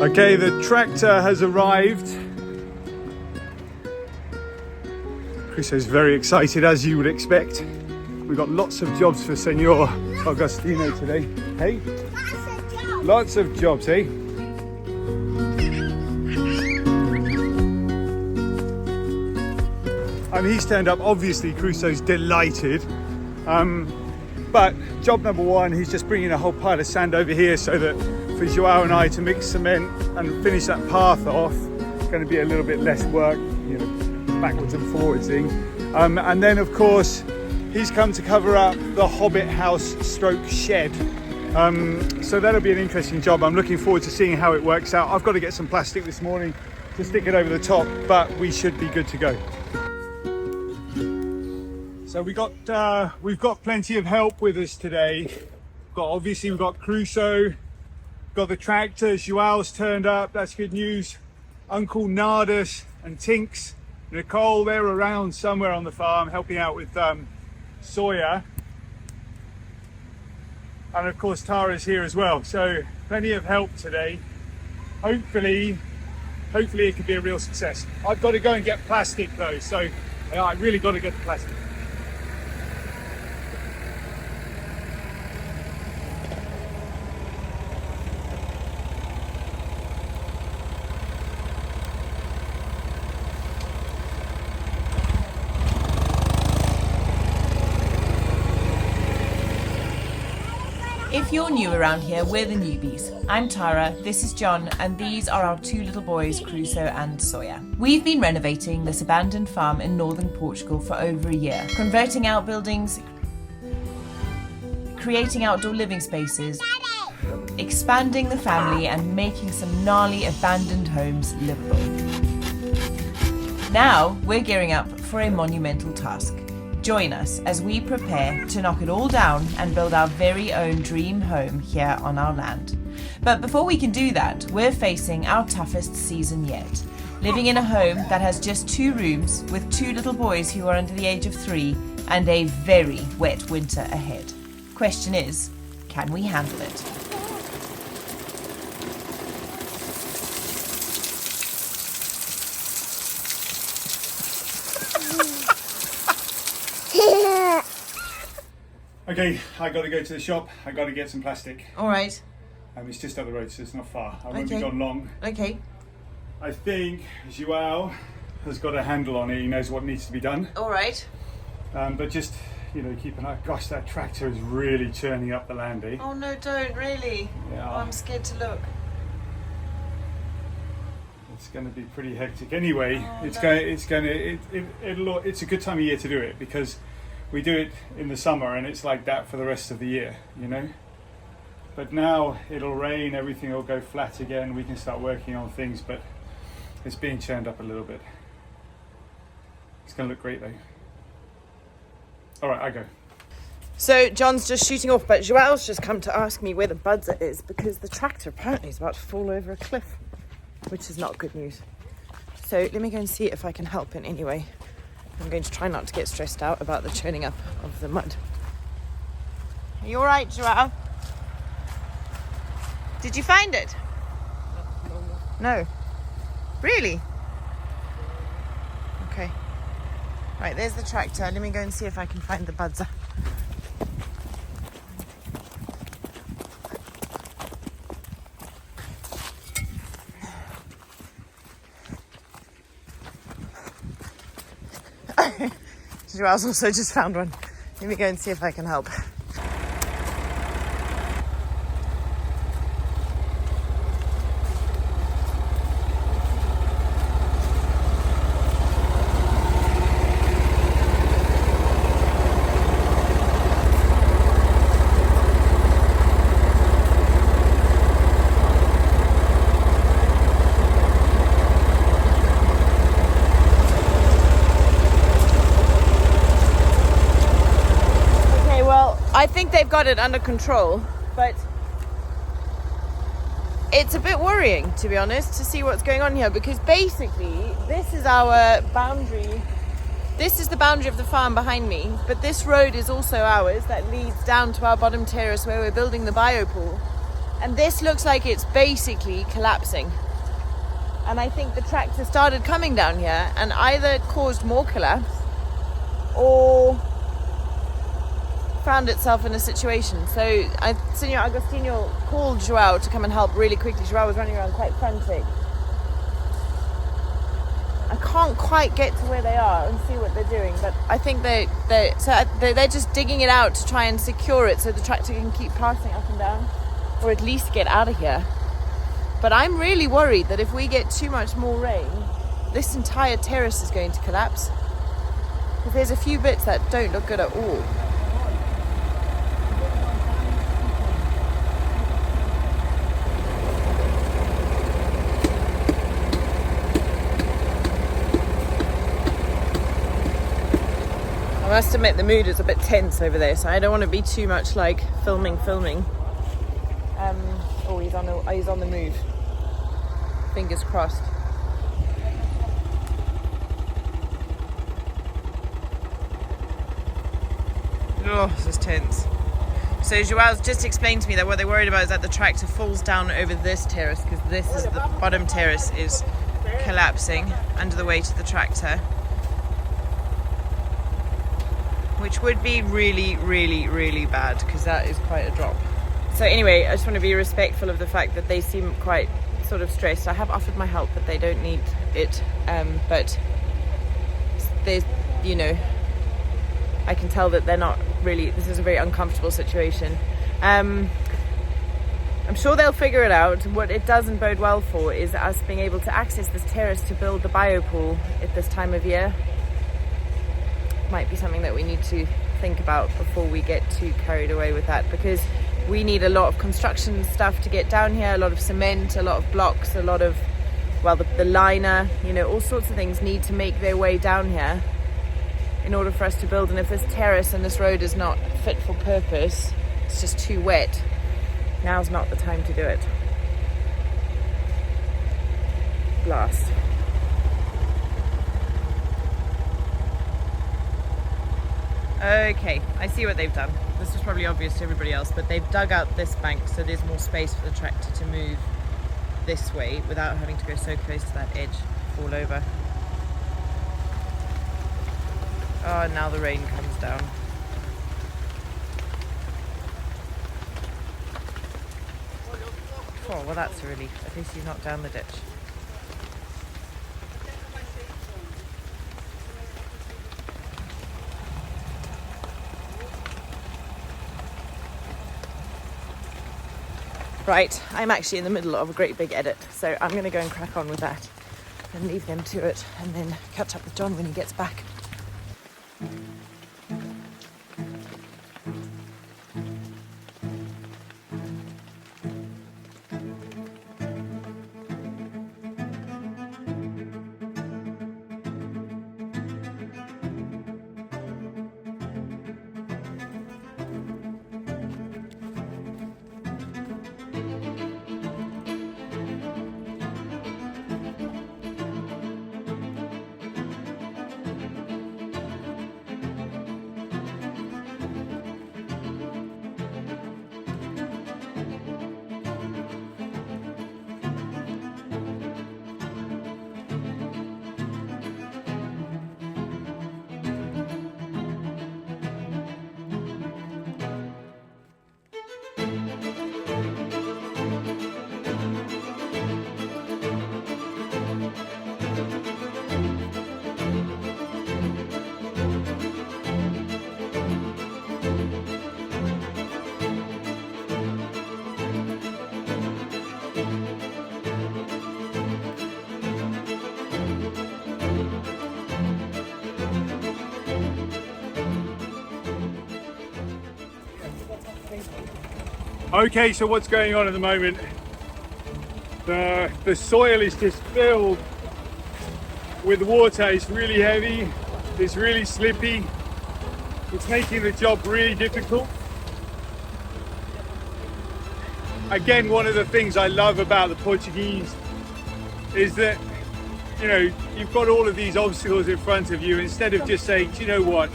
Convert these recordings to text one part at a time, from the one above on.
Okay, the tractor has arrived. Crusoe's very excited, as you would expect. We've got lots of jobs for Senor Augustino today. Hey? Lots of jobs, eh? He's turned up. Obviously, Crusoe's delighted. But job number one, he's just bringing a whole pile of sand over here so that for Joao and I to mix cement and finish that path off, it's going to be a little bit less work, you know, backwards and forwards thing. And then, of course, he's come to cover up the hobbit house stroke shed. So that'll be an interesting job. I'm looking forward to seeing how it works out. I've got to get some plastic this morning to stick it over the top, but we should be good to go. So we've got plenty of help with us today. We've got Crusoe, got the tractor, Joao's turned up, that's good news. Uncle Nardus and Tinks, Nicole, they're around somewhere on the farm helping out with Sawyer. And of course Tara's here as well, so plenty of help today. Hopefully it could be a real success. I've got to go and get plastic though, so I really got to get the plastic. If you're new around here, we're the Newbys. I'm Tara, this is John, and these are our two little boys, Crusoe and Sawyer. We've been renovating this abandoned farm in northern Portugal for over a year, converting outbuildings, creating outdoor living spaces, expanding the family, and making some gnarly abandoned homes livable. Now we're gearing up for a monumental task. Join us as we prepare to knock it all down and build our very own dream home here on our land. But before we can do that, we're facing our toughest season yet. Living in a home that has just 2 rooms with 2 little boys who are under the age of 3 and a very wet winter ahead. Question is, can we handle it? Okay, I got to go to the shop. I got to get some plastic. All right. It's just up the road, so it's not far. I won't Okay. be gone long. Okay. I think Joao has got a handle on it. He knows what needs to be done. All right. But just, you know, keep an eye. Gosh, that tractor is really churning up the land, eh? Oh no, don't really. Yeah. Oh, I'm scared to look. It's going to be pretty hectic. Anyway, Oh, it's no. it's a good time of year to do it because we do it in the summer and it's like that for the rest of the year, you know. But now it'll rain, everything will go flat again. We can start working on things, but it's being churned up a little bit. It's going to look great though. All right, I go. So John's just shooting off, but Joel's just come to ask me where the buzzer is because the tractor apparently is about to fall over a cliff, which is not good news. So let me go and see if I can help in any way. I'm going to try not to get stressed out about the churning up of the mud. Are you all right, Joao? Did you find it? No. Really? Okay. Right, there's the tractor. Let me go and see if I can find the buzzer. Joel's also just found one. Let me go and see if I can help. I think they've got it under control, but it's a bit worrying, to be honest, to see what's going on here, because basically this is our boundary. This is the boundary of the farm behind me, but this road is also ours that leads down to our bottom terrace where we're building the biopool. And this looks like it's basically collapsing. And I think the tractor started coming down here and either caused more collapse or found itself in a situation. So Senor Agostinho called Joao to come and help really quickly. Joao was running around quite frantic. I can't quite get to where they are and see what they're doing, but I think they're just digging it out to try and secure it so the tractor can keep passing up and down, or at least get out of here. But I'm really worried that if we get too much more rain, this entire terrace is going to collapse. Because there's a few bits that don't look good at all. I must admit the mood is a bit tense over there, so I don't want to be too much like filming. Oh, he's on the move. Fingers crossed. Oh, this is tense. So Joao's just explained to me that what they're worried about is that the tractor falls down over this terrace, because this is the bottom terrace is collapsing under the weight of the tractor, which would be really, really, really bad, because that is quite a drop. So anyway, I just want to be respectful of the fact that they seem quite sort of stressed. I have offered my help, but they don't need it. But there's, I can tell that they're not really, this is a very uncomfortable situation. I'm sure they'll figure it out. What it doesn't bode well for is us being able to access this terrace to build the biopool at this time of year. Might be something that we need to think about before we get too carried away with that, because we need a lot of construction stuff to get down here, a lot of cement, a lot of blocks, a lot of, well, the liner, all sorts of things need to make their way down here in order for us to build. And if this terrace and this road is not fit for purpose, it's just too wet, now's not the time to do it. Blast. Okay, I see what they've done. This is probably obvious to everybody else, but they've dug out this bank so there's more space for the tractor to move this way without having to go so close to that edge, fall over. Oh, now the rain comes down. Oh, well, that's a relief. At least he's not down the ditch. Right, I'm actually in the middle of a great big edit, so I'm going to go and crack on with that and leave them to it, and then catch up with John when he gets back. Okay, so what's going on at the moment? The soil is just filled with water. It's really heavy, it's really slippy, it's making the job really difficult. Again, one of the things I love about the Portuguese is that, you know, you've got all of these obstacles in front of you. Instead of just saying, do you know what,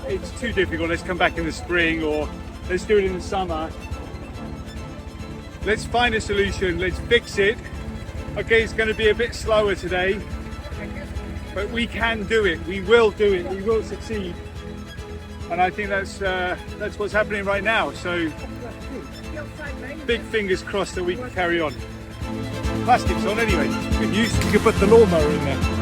it's too difficult, let's come back in the spring, or let's do it in the summer. let's find a solution, let's fix it. Okay, it's going to be a bit slower today, but we can do it, we will do it, we will succeed. And I think that's what's happening right now. So big fingers crossed that we can carry on. Plastic's on anyway. Good news, you can put the lawnmower in there.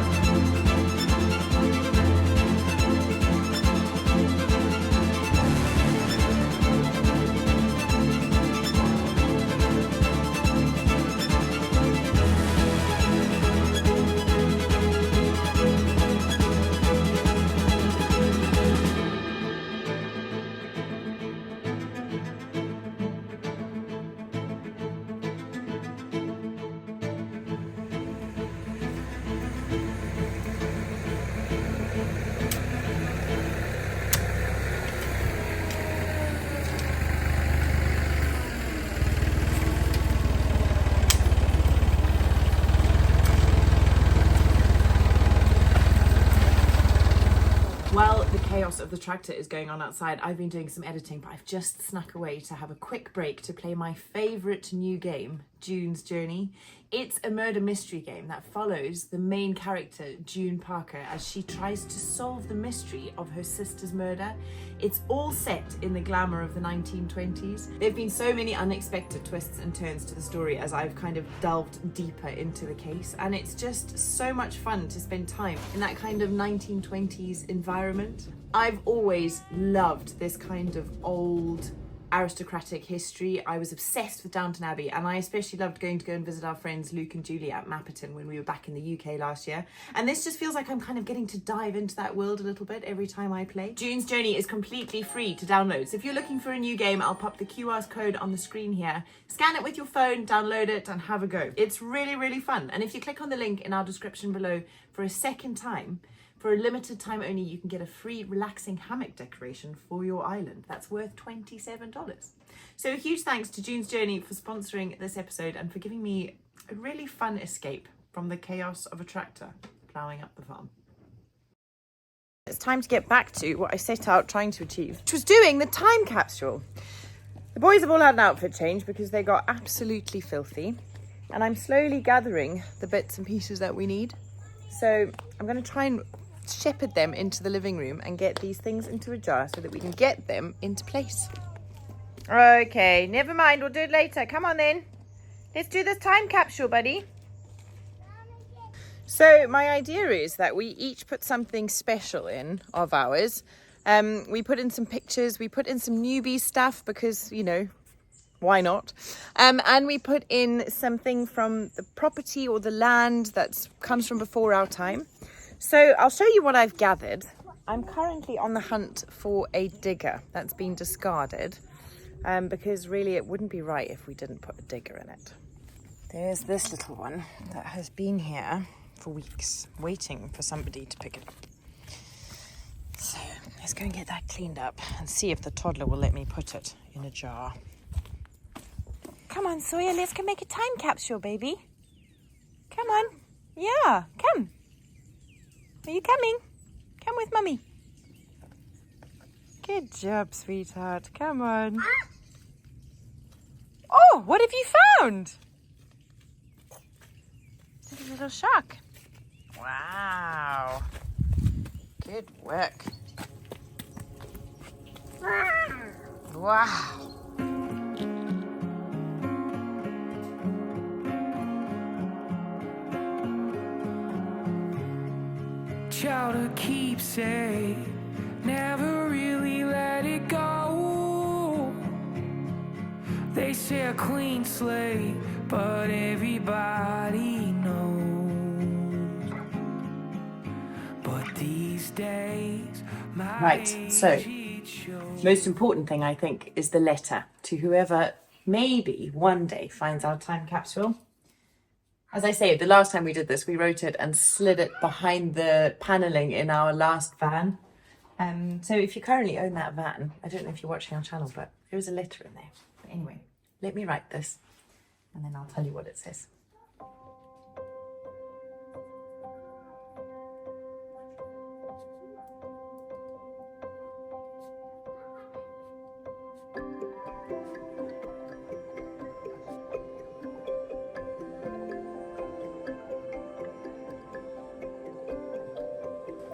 While the chaos of the tractor is going on outside, I've been doing some editing, but I've just snuck away to have a quick break to play my favourite new game, June's Journey. It's a murder mystery game that follows the main character, June Parker, as she tries to solve the mystery of her sister's murder. It's all set in the glamour of the 1920s. There have been so many unexpected twists and turns to the story as I've kind of delved deeper into the case, and it's just so much fun to spend time in that kind of 1920s environment. I've always loved this kind of old aristocratic history. I was obsessed with Downton Abbey, and I especially loved going to go and visit our friends Luke and Julie at Mapperton when we were back in the UK last year. And this just feels like I'm kind of getting to dive into that world a little bit every time I play. June's Journey is completely free to download. So if you're looking for a new game, I'll pop the QR code on the screen here. Scan it with your phone, download it, and have a go. It's really, really fun. And if you click on the link in our description below for a second time, for a limited time only, you can get a free relaxing hammock decoration for your island. That's worth $27. So a huge thanks to June's Journey for sponsoring this episode and for giving me a really fun escape from the chaos of a tractor ploughing up the farm. It's time to get back to what I set out trying to achieve, which was doing the time capsule. The boys have all had an outfit change because they got absolutely filthy, and I'm slowly gathering the bits and pieces that we need. So I'm going to try and shepherd them into the living room and get these things into a jar so that we can get them into place. Okay, never mind, we'll do it later. Come on then. Let's do this time capsule, buddy. So my idea is that we each put something special in of ours. We put in some pictures, we put in some newbie stuff because, you know, why not? And we put in something from the property or the land that comes from before our time. So I'll show you what I've gathered. I'm currently on the hunt for a digger that's been discarded because really it wouldn't be right if we didn't put a digger in it. There's this little one that has been here for weeks, waiting for somebody to pick it up. So let's go and get that cleaned up and see if the toddler will let me put it in a jar. Come on, Sawyer, let's go make a time capsule, baby. Come on. Yeah, come. Are you coming? Come with Mummy. Good job, sweetheart. Come on. Oh, what have you found? It's a little shark. Wow. Good work. Wow. Child of keepsake, never really let it go. They say a clean slate, but everybody knows. But these days, my Right, so most important thing I think is the letter to whoever maybe one day finds our time capsule. As I say, the last time we did this, we wrote it and slid it behind the paneling in our last van. So if you currently own that van, I don't know if you're watching our channel, but there is a letter in there. But anyway, let me write this and then I'll tell you what it says.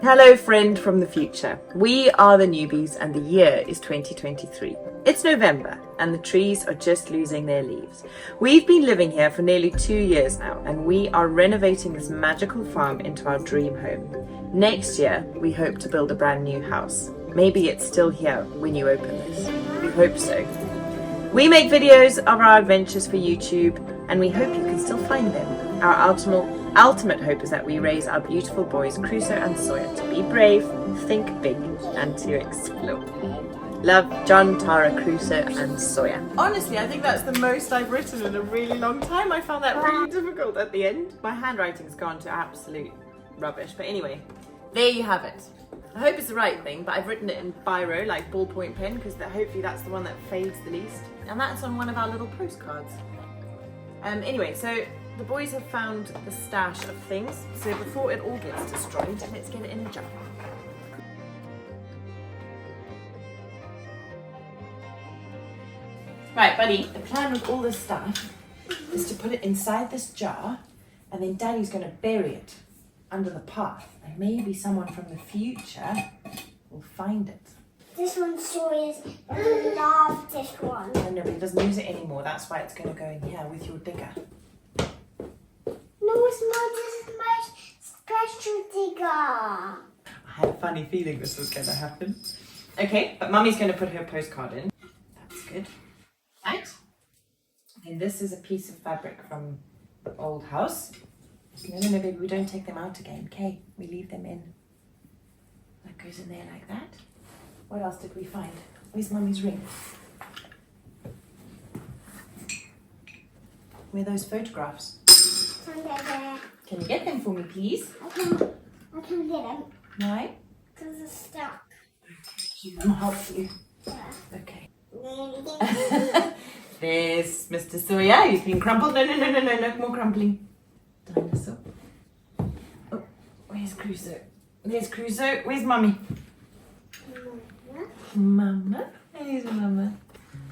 Hello, friend from the future. We are the newbies and the year is 2023. It's November and the trees are just losing their leaves. We've been living here for nearly 2 years now and we are renovating this magical farm into our dream home. Next year, we hope to build a brand new house. Maybe it's still here when you open this. We hope so. We make videos of our adventures for YouTube and we hope you can still find them. Our ultimate hope is that we raise our beautiful boys Crusoe and Sawyer to be brave, think big and to explore. Love, John, Tara, Crusoe and Sawyer. Honestly, I think that's the most I've written in a really long time. I found that really difficult at the end. My handwriting's gone to absolute rubbish. But anyway, there you have it. I hope it's the right thing, but I've written it in biro, like ballpoint pen, because hopefully that's the one that fades the least. And that's on one of our little postcards. Anyway, so the boys have found the stash of things. So before it all gets destroyed, let's get it in a jar. Right, buddy, the plan with all this stuff is to put it inside this jar and then Daddy's going to bury it under the path. And maybe someone from the future will find it. This one's Sawyer's. I love this one. Oh, no, but he doesn't use it anymore. That's why it's going to go in here with your digger. No, it's not. This is my special digger. I had a funny feeling this was going to happen. Okay, but Mummy's going to put her postcard in. That's good. Right. And this is a piece of fabric from the old house. No, baby, we don't take them out again. Okay, we leave them in. That goes in there like that. What else did we find? Where's Mummy's ring? Where are those photographs? There. Can you get them for me, please? I can get them. Why? Because it's stuck. I'll help you. Yeah. Okay. There's Mr. Sawyer. He's been crumpled. No more crumpling. Dinosaur. Oh, where's Crusoe? There's Crusoe. Where's Mummy? Mama. Where's Mama?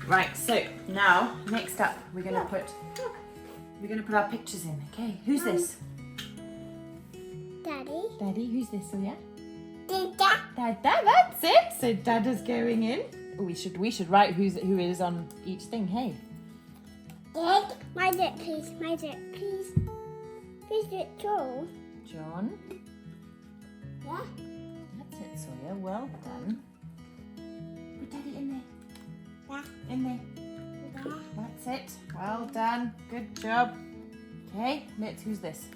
Right. So now, next up, we're gonna put our pictures in. Okay. Who's this? Daddy. Daddy. Who's this? Sawyer? Dada. Dada. That's it. So Dada's going in. Oh, we should write who is on each thing. Hey. Dad. My dad, please. My dad, please. Please do it too. John. Yeah. That's it, Sawyer. Well done. Put Daddy in there. Yeah. In there. Yeah. That's it. Well done. Good job. Okay, who's this?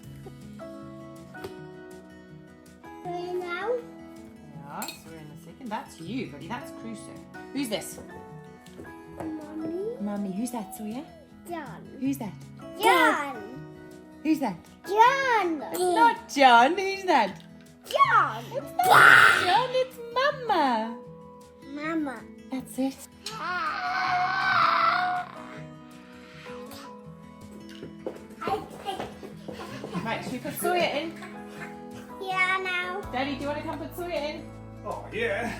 Right now. Yes, we're in a second. That's you, buddy. That's Crusoe. Who's this? Mommy. Mummy. Who's that, Sawyer? John. Who's that? John. Who's that? John. It's not John. Who's that? John. It's not John. It's Mama. Mama. That's it. Right, should we put Sawyer in? Yeah, now. Daddy, do you want to come put Sawyer in? Oh yeah.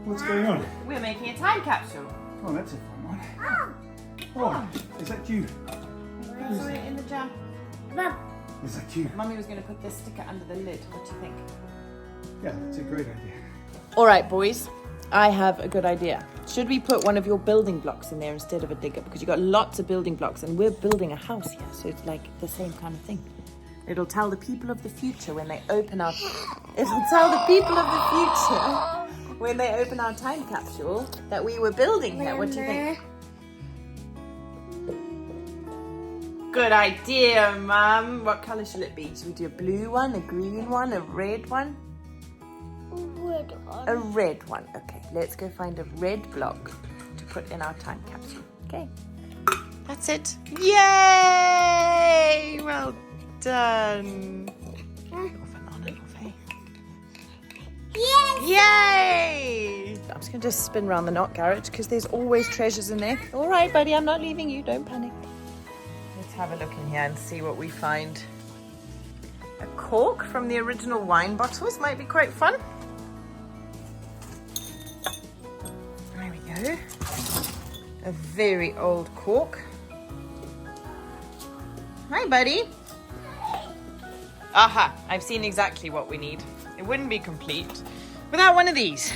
What's going on? We're making a time capsule. Oh, that's a fun one. Oh. Oh, is that you? Put Sawyer in the jar. Mom. Is that you? Mummy was going to put this sticker under the lid. What do you think? Yeah, that's a great idea. All right, boys. I have a good idea. Should we put one of your building blocks in there instead of a digger? Because you've got lots of building blocks and we're building a house here. So it's like the same kind of thing. It'll tell the people of the future when they open our... It'll tell the people of the future when they open our time capsule that we were building here. What do you think? Good idea, Mum. What colour shall it be? Should we do a blue one, a green one, a red one? Red one. A red one. Okay, let's go find a red block to put in our time capsule. Okay. That's it. Yay! Well done. Off and on and off, hey? Yes. Yay! I'm just going to spin around the knot garage because there's always treasures in there. All right, buddy, I'm not leaving you. Don't panic. Let's have a look in here and see what we find. A cork from the original wine bottles might be quite fun. There we go. A very old cork. Hi, buddy. Aha, I've seen exactly what we need. It wouldn't be complete without one of these.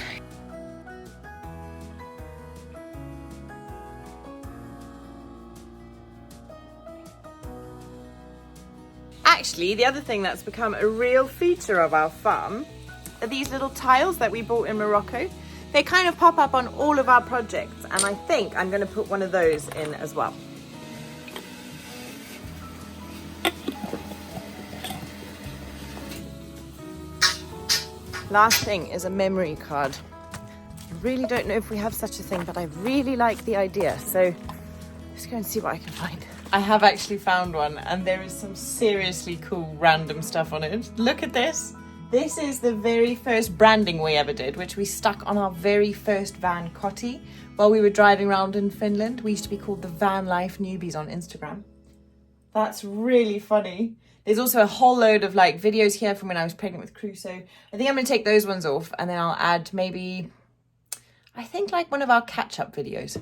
Actually, the other thing that's become a real feature of our farm are these little tiles that we bought in Morocco. They kind of pop up on all of our projects, and I think I'm going to put one of those in as well. Last thing is a memory card. I really don't know if we have such a thing, but I really like the idea, so let's go and see what I can find. I have actually found one, and there is some seriously cool random stuff on it. Look at this. This is the very first branding we ever did, which we stuck on our very first van Kotti while we were driving around in Finland. We used to be called the Van Life Newbies on Instagram. That's really funny. There's also a whole load of like videos here from when I was pregnant with Crusoe. I think I'm gonna take those ones off, and then I'll add maybe, I think like one of our catch-up videos.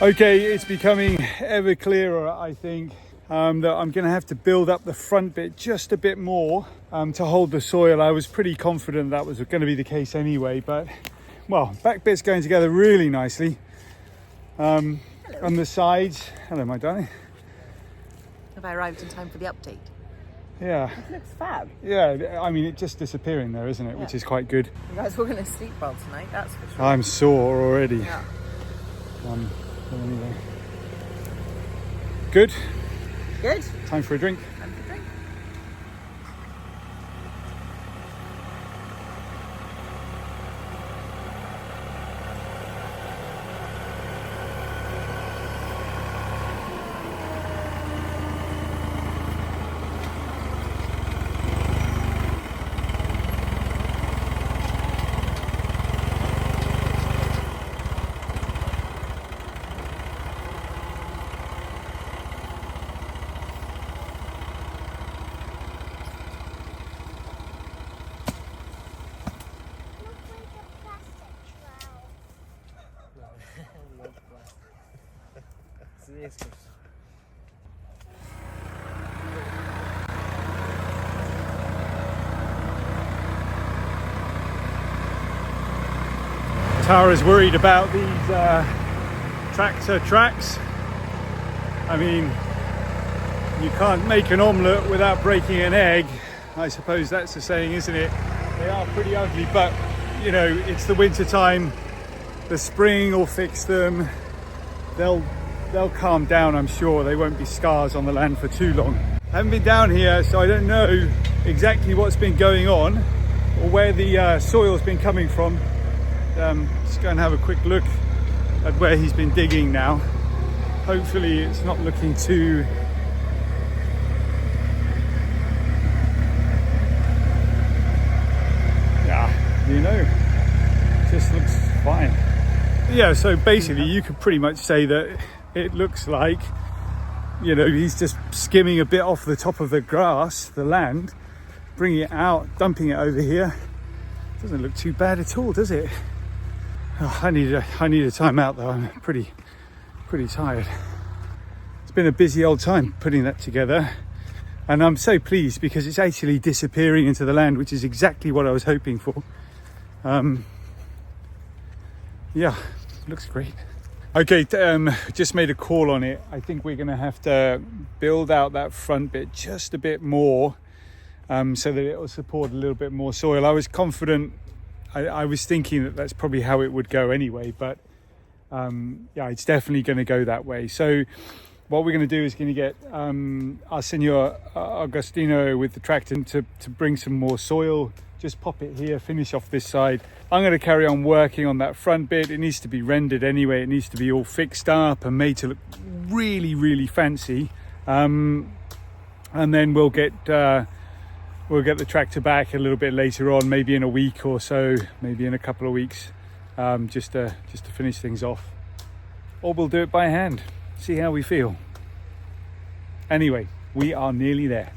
Okay, it's becoming ever clearer, I think, that I'm going to have to build up the front bit just a bit more to hold the soil. I was pretty confident that was going to be the case anyway, but, well, back bit's going together really nicely. On the sides, hello my darling. Have I arrived in time for the update? Yeah. It looks fab. Yeah, I mean, it's just disappearing there, isn't it? Yeah. Which is quite good. You guys were going to sleep well tonight, that's for sure. I'm sore already. Yeah. But anyway. Good? Good. Time for a drink. Time for drink. Tara's worried about these tractor tracks. I mean, you can't make an omelette without breaking an egg. I suppose that's the saying, isn't it? They are pretty ugly, but you know, it's the winter time. The spring will fix them. They'll calm down, I'm sure. They won't be scars on the land for too long. I haven't been down here, so I don't know exactly what's been going on or where the soil's been coming from. Just go and have a quick look at where he's been digging now. Hopefully it's not looking too you know, just looks fine. Yeah, so basically you could pretty much say that it looks like, you know, he's just skimming a bit off the top of the grass, the land, bringing it out, dumping it over here. Doesn't look too bad at all, does it? Oh, I need a time out though. I'm pretty tired. It's been a busy old time putting that together, and I'm so pleased because it's actually disappearing into the land, which is exactly what I was hoping for. Yeah, looks great. Okay, just made a call on it. I think we're gonna have to build out that front bit just a bit more, so that it will support a little bit more soil. I was confident, I was thinking that that's probably how it would go anyway, but yeah, it's definitely gonna go that way. So what we're gonna do is gonna get our Senor Agostino with the tractor to bring some more soil. Just pop it here, finish off this side. I'm going to carry on working on that front bit. It needs to be rendered anyway. It needs to be all fixed up and made to look really fancy. And then we'll get the tractor back a little bit later on, maybe in a week or so, maybe in a couple of weeks, just to finish things off. Or we'll do it by hand, see how we feel. Anyway, we are nearly there.